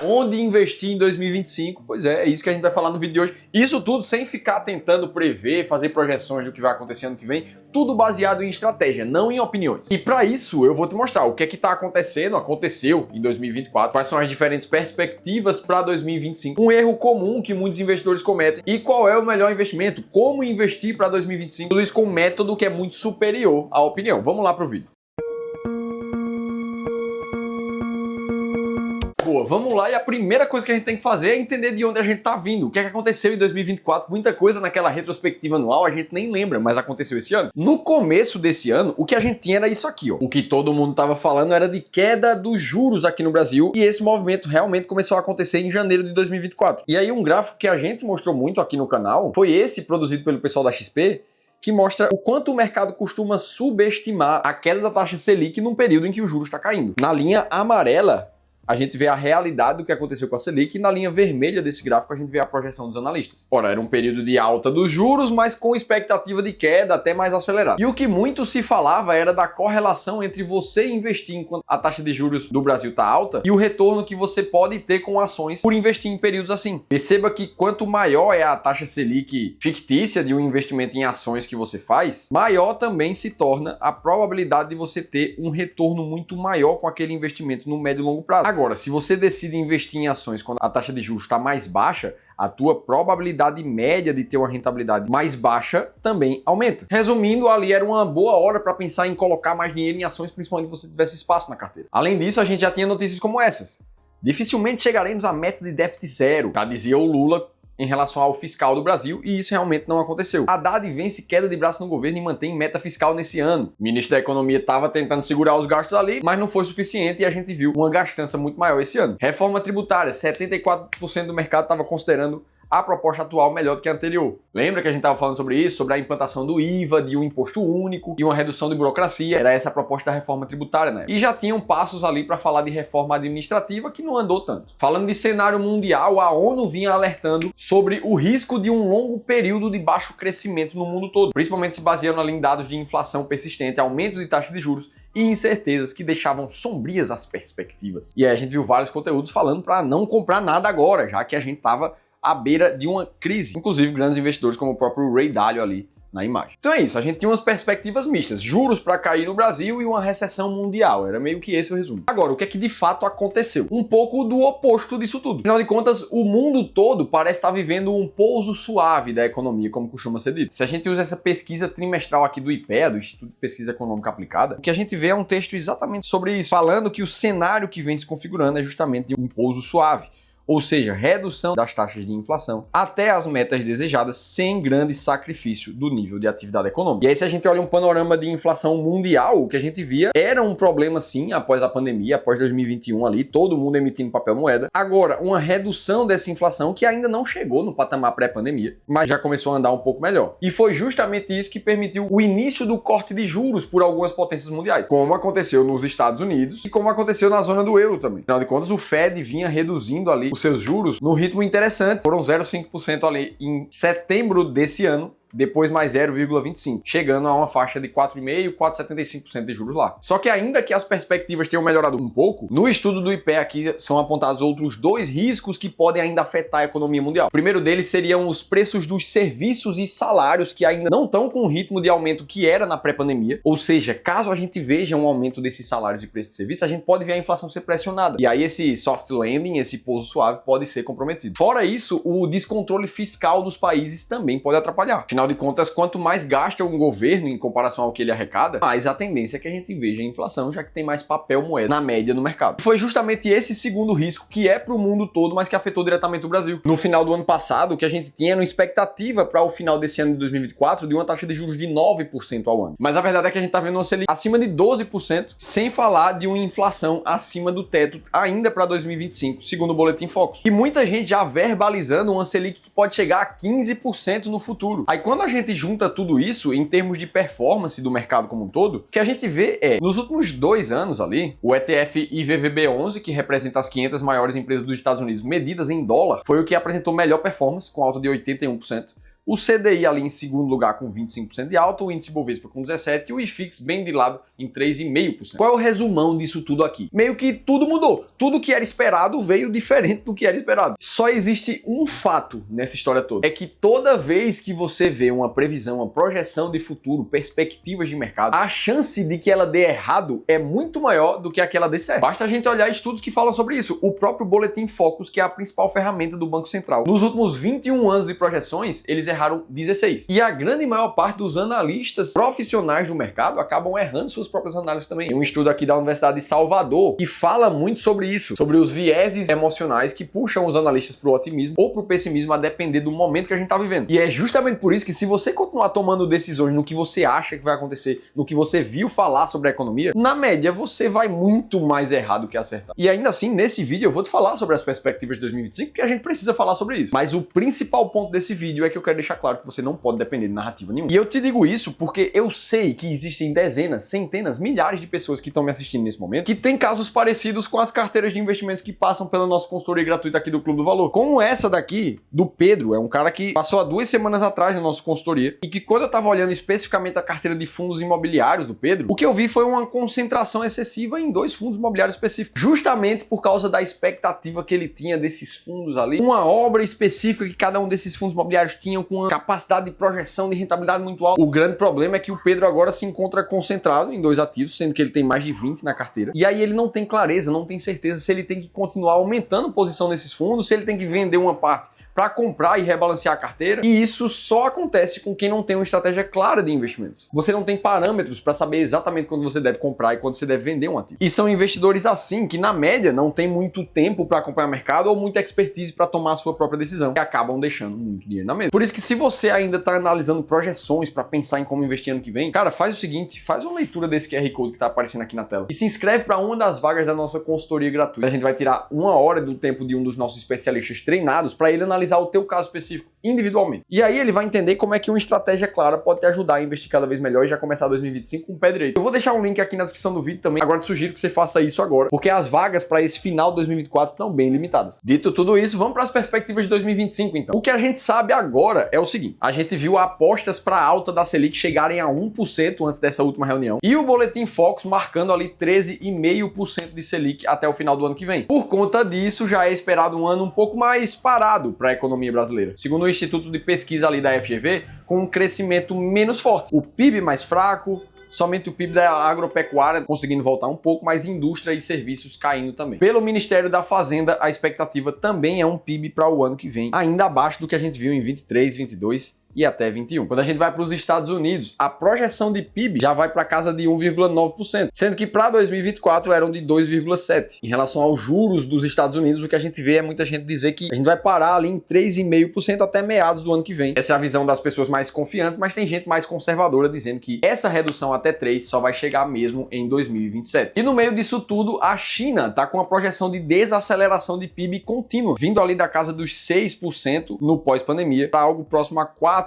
Onde investir em 2025? Pois é isso que a gente vai falar no vídeo de hoje. Isso tudo sem ficar tentando prever, fazer projeções do que vai acontecer ano que vem, tudo baseado em estratégia, não em opiniões. E para isso eu vou te mostrar o que é que está acontecendo, aconteceu em 2024, quais são as diferentes perspectivas para 2025, um erro comum que muitos investidores cometem e qual é o melhor investimento, como investir para 2025, tudo isso com um método que é muito superior à opinião. Vamos lá para o vídeo. Boa, vamos lá, e a primeira coisa que a gente tem que fazer é entender de onde a gente tá vindo, o que é que aconteceu em 2024, muita coisa naquela retrospectiva anual a gente nem lembra, mas aconteceu esse ano. No começo desse ano, o que a gente tinha era isso aqui, ó. O que todo mundo tava falando era de queda dos juros aqui no Brasil, e esse movimento realmente começou a acontecer em janeiro de 2024. E aí um gráfico que a gente mostrou muito aqui no canal foi esse, produzido pelo pessoal da XP, que mostra o quanto o mercado costuma subestimar a queda da taxa Selic num período em que o juros está caindo. Na linha amarela, a gente vê a realidade do que aconteceu com a Selic, e na linha vermelha desse gráfico a gente vê a projeção dos analistas. Ora, era um período de alta dos juros, mas com expectativa de queda até mais acelerada. E o que muito se falava era da correlação entre você investir enquanto a taxa de juros do Brasil está alta e o retorno que você pode ter com ações por investir em períodos assim. Perceba que quanto maior é a taxa Selic fictícia de um investimento em ações que você faz, maior também se torna a probabilidade de você ter um retorno muito maior com aquele investimento no médio e longo prazo. Agora, se você decide investir em ações quando a taxa de juros está mais baixa, a tua probabilidade média de ter uma rentabilidade mais baixa também aumenta. Resumindo, ali era uma boa hora para pensar em colocar mais dinheiro em ações, principalmente se você tivesse espaço na carteira. Além disso, a gente já tinha notícias como essas. Dificilmente chegaremos à meta de déficit zero, já dizia o Lula em relação ao fiscal do Brasil, e isso realmente não aconteceu. Haddad vence queda de braço no governo e mantém meta fiscal nesse ano. O ministro da Economia estava tentando segurar os gastos ali, mas não foi suficiente e a gente viu uma gastança muito maior esse ano. Reforma tributária, 74% do mercado estava considerando a proposta atual melhor do que a anterior. Lembra que a gente estava falando sobre isso, sobre a implantação do IVA, de um imposto único e uma redução de burocracia? Era essa a proposta da reforma tributária, né? E já tinham passos ali para falar de reforma administrativa que não andou tanto. Falando de cenário mundial, a ONU vinha alertando sobre o risco de um longo período de baixo crescimento no mundo todo, principalmente se baseando ali em dados de inflação persistente, aumento de taxa de juros e incertezas que deixavam sombrias as perspectivas. E aí a gente viu vários conteúdos falando para não comprar nada agora, já que a gente estava à beira de uma crise. Inclusive grandes investidores como o próprio Ray Dalio ali na imagem. Então é isso, a gente tinha umas perspectivas mistas, juros para cair no Brasil e uma recessão mundial, era meio que esse o resumo. Agora, o que é que de fato aconteceu? Um pouco do oposto disso tudo. Afinal de contas, o mundo todo parece estar vivendo um pouso suave da economia, como costuma ser dito. Se a gente usa essa pesquisa trimestral aqui do IPEA, do Instituto de Pesquisa Econômica Aplicada, o que a gente vê é um texto exatamente sobre isso, falando que o cenário que vem se configurando é justamente de um pouso suave. Ou seja, redução das taxas de inflação até as metas desejadas sem grande sacrifício do nível de atividade econômica. E aí, se a gente olha um panorama de inflação mundial, o que a gente via era um problema sim após a pandemia, após 2021 ali, todo mundo emitindo papel moeda. Agora, uma redução dessa inflação que ainda não chegou no patamar pré-pandemia, mas já começou a andar um pouco melhor. E foi justamente isso que permitiu o início do corte de juros por algumas potências mundiais, como aconteceu nos Estados Unidos e como aconteceu na zona do euro também. Afinal de contas, o Fed vinha reduzindo ali os seus juros no ritmo interessante. Foram 0,5% ali em setembro desse ano, depois mais 0,25%, chegando a uma faixa de 4,5%, 4,75% de juros lá. Só que ainda que as perspectivas tenham melhorado um pouco, no estudo do IPEA aqui são apontados outros dois riscos que podem ainda afetar a economia mundial. O primeiro deles seriam os preços dos serviços e salários que ainda não estão com o ritmo de aumento que era na pré-pandemia, ou seja, caso a gente veja um aumento desses salários e preços de serviço, a gente pode ver a inflação ser pressionada. E aí esse soft landing, esse pouso suave pode ser comprometido. Fora isso, o descontrole fiscal dos países também pode atrapalhar. Afinal de contas, quanto mais gasta um governo em comparação ao que ele arrecada, mais a tendência é que a gente veja a inflação, já que tem mais papel moeda na média no mercado. Foi justamente esse segundo risco que é para o mundo todo, mas que afetou diretamente o Brasil. No final do ano passado, o que a gente tinha era uma expectativa para o final desse ano de 2024 de uma taxa de juros de 9% ao ano. Mas a verdade é que a gente está vendo uma Selic acima de 12%, sem falar de uma inflação acima do teto ainda para 2025, segundo o Boletim Focus. E muita gente já verbalizando uma Selic que pode chegar a 15% no futuro. Aí quando a gente junta tudo isso em termos de performance do mercado como um todo, o que a gente vê é, nos últimos 2 anos ali, o ETF IVVB11, que representa as 500 maiores empresas dos Estados Unidos medidas em dólar, foi o que apresentou melhor performance, com alta de 81%. o CDI ali em segundo lugar com 25% de alta, o índice Bovespa com 17% e o IFIX bem de lado em 3,5%. Qual é o resumão disso tudo aqui? Meio que tudo mudou. Tudo que era esperado veio diferente do que era esperado. Só existe um fato nessa história toda. É que toda vez que você vê uma previsão, uma projeção de futuro, perspectivas de mercado, a chance de que ela dê errado é muito maior do que a que ela dê certo. Basta a gente olhar estudos que falam sobre isso. O próprio Boletim Focus, que é a principal ferramenta do Banco Central. Nos últimos 21 anos de projeções, eles erraram 16. E a grande maior parte dos analistas profissionais do mercado acabam errando suas próprias análises também. Tem um estudo aqui da Universidade de Salvador que fala muito sobre isso, sobre os vieses emocionais que puxam os analistas para o otimismo ou para o pessimismo a depender do momento que a gente está vivendo. E é justamente por isso que se você continuar tomando decisões no que você acha que vai acontecer, no que você viu falar sobre a economia, na média você vai muito mais errado que acertar. E ainda assim, nesse vídeo eu vou te falar sobre as perspectivas de 2025, porque a gente precisa falar sobre isso. Mas o principal ponto desse vídeo é que eu quero deixar claro que você não pode depender de narrativa nenhuma. E eu te digo isso porque eu sei que existem dezenas, centenas, milhares de pessoas que estão me assistindo nesse momento que têm casos parecidos com as carteiras de investimentos que passam pela nossa consultoria gratuita aqui do Clube do Valor. Como essa daqui, do Pedro, é um cara que passou há 2 semanas atrás na nossa consultoria e que quando eu tava olhando especificamente a carteira de fundos imobiliários do Pedro, o que eu vi foi uma concentração excessiva em 2 fundos imobiliários específicos, justamente por causa da expectativa que ele tinha desses fundos ali, uma obra específica que cada um desses fundos imobiliários tinham com uma capacidade de projeção de rentabilidade muito alta. O grande problema é que o Pedro agora se encontra concentrado em 2 ativos, sendo que ele tem mais de 20 na carteira, e aí ele não tem clareza, não tem certeza se ele tem que continuar aumentando posição nesses fundos, se ele tem que vender uma parte para comprar e rebalancear a carteira. E isso só acontece com quem não tem uma estratégia clara de investimentos. Você não tem parâmetros para saber exatamente quando você deve comprar e quando você deve vender um ativo. E são investidores assim que, na média, não tem muito tempo para acompanhar o mercado ou muita expertise para tomar a sua própria decisão e acabam deixando muito dinheiro na mesa. Por isso que se você ainda está analisando projeções para pensar em como investir ano que vem, cara, faz o seguinte, faz uma leitura desse QR Code que está aparecendo aqui na tela e se inscreve para uma das vagas da nossa consultoria gratuita. A gente vai tirar 1 hora do tempo de um dos nossos especialistas treinados para ele analisar o teu caso específico individualmente. E aí ele vai entender como é que uma estratégia clara pode te ajudar a investir cada vez melhor e já começar 2025 com o pé direito. Eu vou deixar um link aqui na descrição do vídeo também. Agora te sugiro que você faça isso agora, porque as vagas para esse final de 2024 estão bem limitadas. Dito tudo isso, vamos para as perspectivas de 2025 então. O que a gente sabe agora é o seguinte: a gente viu apostas para a alta da Selic chegarem a 1% antes dessa última reunião e o Boletim Focus marcando ali 13,5% de Selic até o final do ano que vem. Por conta disso, já é esperado um ano um pouco mais parado para a economia brasileira. Segundo o Instituto de Pesquisa ali da FGV, com um crescimento menos forte. O PIB mais fraco, somente o PIB da agropecuária conseguindo voltar um pouco, mas indústria e serviços caindo também. Pelo Ministério da Fazenda, a expectativa também é um PIB para o ano que vem, ainda abaixo do que a gente viu em 23, 22 e até 21. Quando a gente vai para os Estados Unidos, a projeção de PIB já vai para casa de 1,9%, sendo que para 2024 eram de 2,7%. Em relação aos juros dos Estados Unidos, o que a gente vê é muita gente dizer que a gente vai parar ali em 3,5% até meados do ano que vem. Essa é a visão das pessoas mais confiantes, mas tem gente mais conservadora dizendo que essa redução até 3% só vai chegar mesmo em 2027. E no meio disso tudo, a China está com uma projeção de desaceleração de PIB contínua, vindo ali da casa dos 6% no pós-pandemia para algo próximo a 4%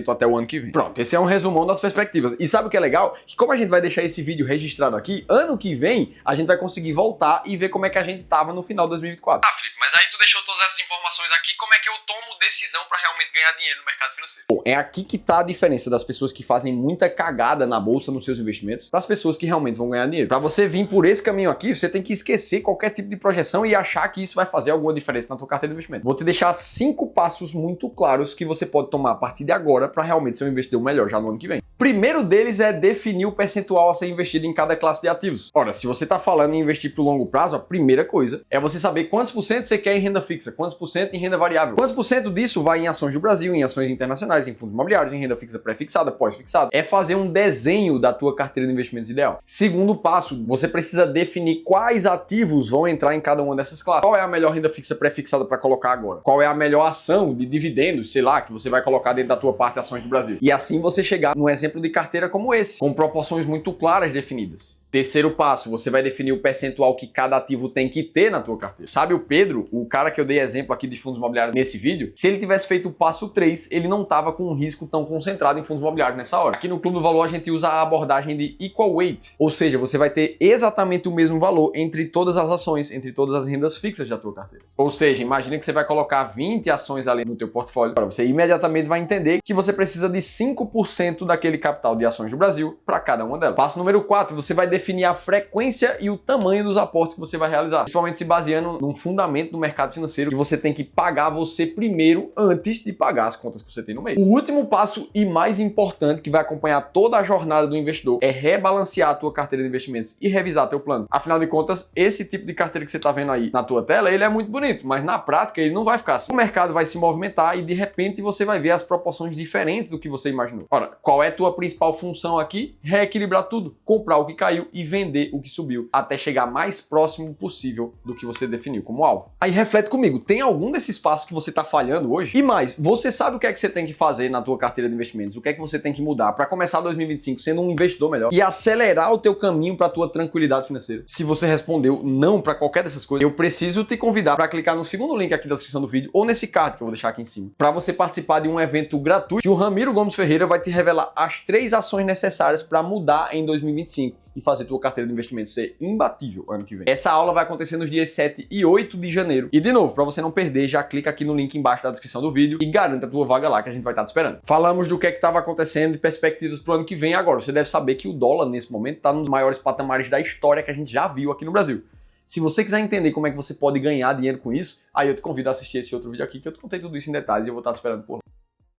até o ano que vem. Pronto, esse é um resumão das perspectivas. E sabe o que é legal? Que como a gente vai deixar esse vídeo registrado aqui, ano que vem a gente vai conseguir voltar e ver como é que a gente tava no final de 2024. Ah, Felipe, mas aí tu deixou todas essas informações aqui, como é que eu tomo decisão para realmente ganhar dinheiro no mercado financeiro? Bom, é aqui que tá a diferença das pessoas que fazem muita cagada na bolsa nos seus investimentos para as pessoas que realmente vão ganhar dinheiro. Para você vir por esse caminho aqui, você tem que esquecer qualquer tipo de projeção e achar que isso vai fazer alguma diferença na tua carteira de investimento. Vou te deixar 5 passos muito claros que você pode tomar a partir de agora para realmente ser um investidor melhor já no ano que vem. Primeiro deles é definir o percentual a ser investido em cada classe de ativos. Ora, se você está falando em investir para o longo prazo, a primeira coisa é você saber quantos por cento você quer em renda fixa, quantos por cento em renda variável, quantos por cento disso vai em ações do Brasil, em ações internacionais, em fundos imobiliários, em renda fixa pré-fixada, pós-fixada. É fazer um desenho da tua carteira de investimentos ideal. Segundo passo, você precisa definir quais ativos vão entrar em cada uma dessas classes. Qual é a melhor renda fixa pré-fixada para colocar agora? Qual é a melhor ação de dividendos, sei lá, que você vai colocar dentro da tua parte ações do Brasil? E assim você chegar num exemplo de carteira como esse, com proporções muito claras definidas. Terceiro passo, você vai definir o percentual que cada ativo tem que ter na tua carteira. Sabe o Pedro, o cara que eu dei exemplo aqui de fundos imobiliários nesse vídeo? Se ele tivesse feito o passo 3, ele não estava com um risco tão concentrado em fundos imobiliários nessa hora. Aqui no Clube do Valor a gente usa a abordagem de equal weight, ou seja, você vai ter exatamente o mesmo valor entre todas as ações, entre todas as rendas fixas da tua carteira. Ou seja, imagina que você vai colocar 20 ações ali no teu portfólio, para você imediatamente vai entender que você precisa de 5% daquele capital de ações do Brasil para cada uma delas. Passo número 4, você vai definir a frequência e o tamanho dos aportes que você vai realizar, principalmente se baseando num fundamento do mercado financeiro que você tem que pagar você primeiro antes de pagar as contas que você tem no mês. O último passo e mais importante que vai acompanhar toda a jornada do investidor é rebalancear a tua carteira de investimentos e revisar teu plano. Afinal de contas, esse tipo de carteira que você está vendo aí na tua tela, ele é muito bonito, mas na prática ele não vai ficar assim. O mercado vai se movimentar e de repente você vai ver as proporções diferentes do que você imaginou. Ora, qual é a tua principal função aqui? Reequilibrar tudo, comprar o que caiu e vender o que subiu, até chegar mais próximo possível do que você definiu como alvo. Aí reflete comigo, tem algum desses passos que você está falhando hoje? E mais, você sabe o que é que você tem que fazer na tua carteira de investimentos? O que é que você tem que mudar para começar 2025 sendo um investidor melhor e acelerar o teu caminho para a tua tranquilidade financeira? Se você respondeu não para qualquer dessas coisas, eu preciso te convidar para clicar no segundo link aqui da descrição do vídeo ou nesse card que eu vou deixar aqui em cima, para você participar de um evento gratuito que o Ramiro Gomes Ferreira vai te revelar as 3 ações necessárias para mudar em 2025 e fazer tua carteira de investimento ser imbatível ano que vem. Essa aula vai acontecer nos dias 7 e 8 de janeiro. E de novo, para você não perder, já clica aqui no link embaixo da descrição do vídeo e garanta a tua vaga lá que a gente vai estar te esperando. Falamos do que estava acontecendo e perspectivas para o ano que vem agora. Você deve saber que o dólar nesse momento está nos maiores patamares da história que a gente já viu aqui no Brasil. Se você quiser entender como é que você pode ganhar dinheiro com isso, aí eu te convido a assistir esse outro vídeo aqui que eu te contei tudo isso em detalhes e eu vou estar te esperando por lá.